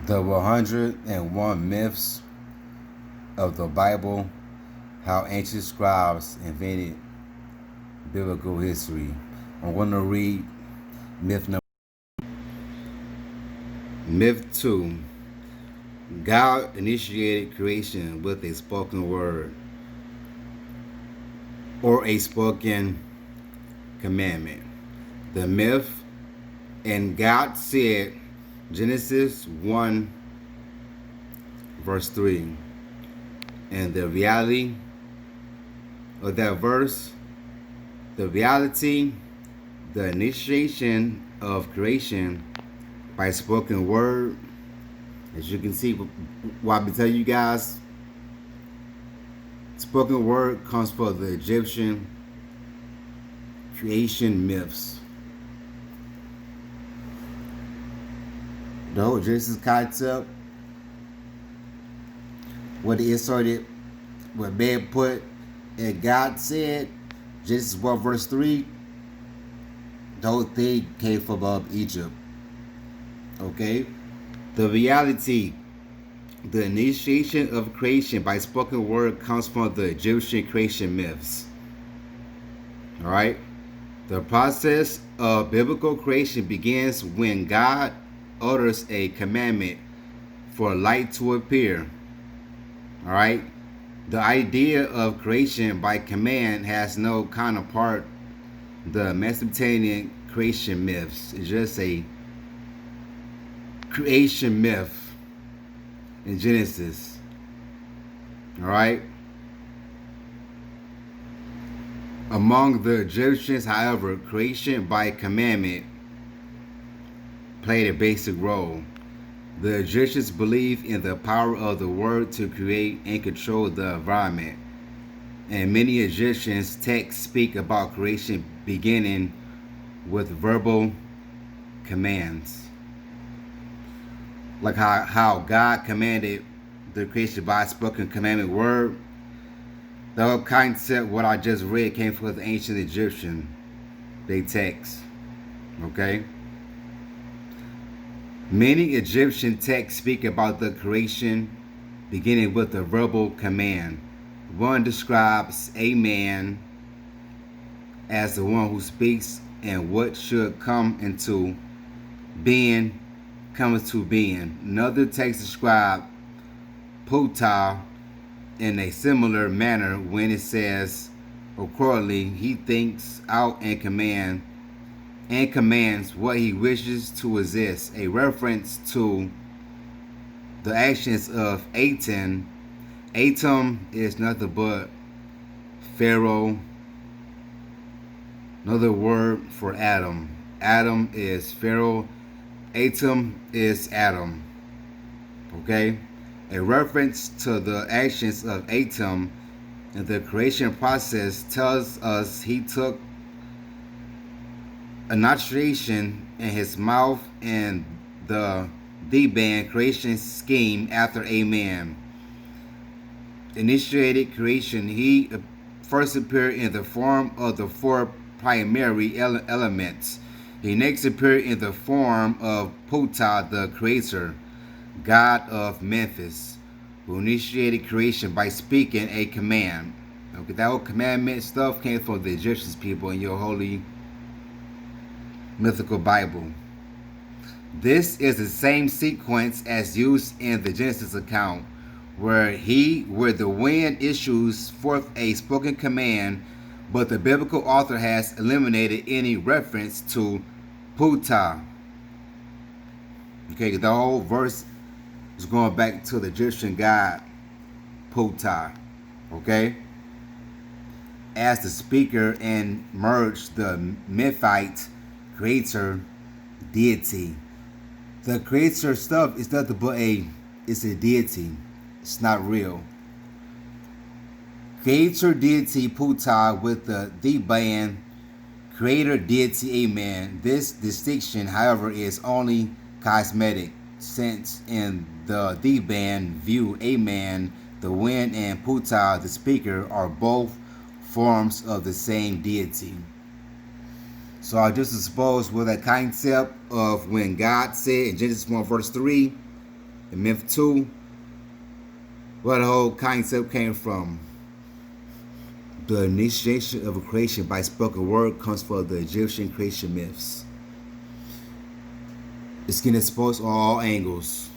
The 101 Myths of the Bible, How Ancient Scribes Invented Biblical History. I'm going to read myth number. Myth 2. God initiated creation with a spoken word or a spoken commandment. The myth, and God said, Genesis 1 verse 3. And the reality of that verse, the reality, the initiation of creation by spoken word. As you can see, what I've been telling you guys, spoken word comes from the Egyptian creation myths. The whole Genesis concept, what they inserted, what man put, and God said, Genesis 1 verse 3, the whole thing came from Egypt. Okay? The reality, the initiation of creation by spoken word comes from the Egyptian creation myths. Alright? The process of biblical creation begins when God utters a commandment for light to appear. Alright? The idea of creation by command has no counterpart. The Mesopotamian creation myths is just a creation myth in Genesis. Alright? Among the Egyptians, however, creation by commandment played a basic role. The Egyptians believed in the power of the word to create and control the environment. And many Egyptians texts speak about creation beginning with verbal commands. Like how God commanded the creation by spoken commandment word. The whole concept, what I just read, came from the ancient Egyptian. They text. Okay? Many Egyptian texts speak about the creation beginning with a verbal command. One describes a man as the one who speaks and what should come into being comes to being. Another text describes Ptah in a similar manner when it says, accordingly, he thinks out and commands what he wishes to exist, a reference to the actions of Aten. Atum is nothing but Pharaoh, another word for Adam. Adam is Pharaoh. Atum is Adam. Okay? A reference to the actions of Atum in the creation process tells us he took initiation in his mouth and the Theban creation scheme after a man initiated creation. He first appeared in the form of the four primary elements. He next appeared in the form of Ptah, the creator, god of Memphis, who initiated creation by speaking a command. Okay, that whole commandment stuff came from the Egyptian people in your holy mythical Bible. This is the same sequence as used in the Genesis account, where the wind issues forth a spoken command, but the biblical author has eliminated any reference to Ptah. Okay, the whole verse is going back to the Egyptian god Ptah. Okay, as the speaker and merged the Memphite creator deity. The creator stuff is nothing but it's a deity. It's not real. Creator deity Ptah with the Theban creator deity Amen. This distinction, however, is only cosmetic, since in the Theban view, Amen, the wind, and Ptah, the speaker, are both forms of the same deity. So I just suppose with that concept of when God said in Genesis 1 verse 3, And myth 2, where the whole concept came from. The initiation of a creation by spoken word comes from the Egyptian creation myths. It's getting exposed on all angles.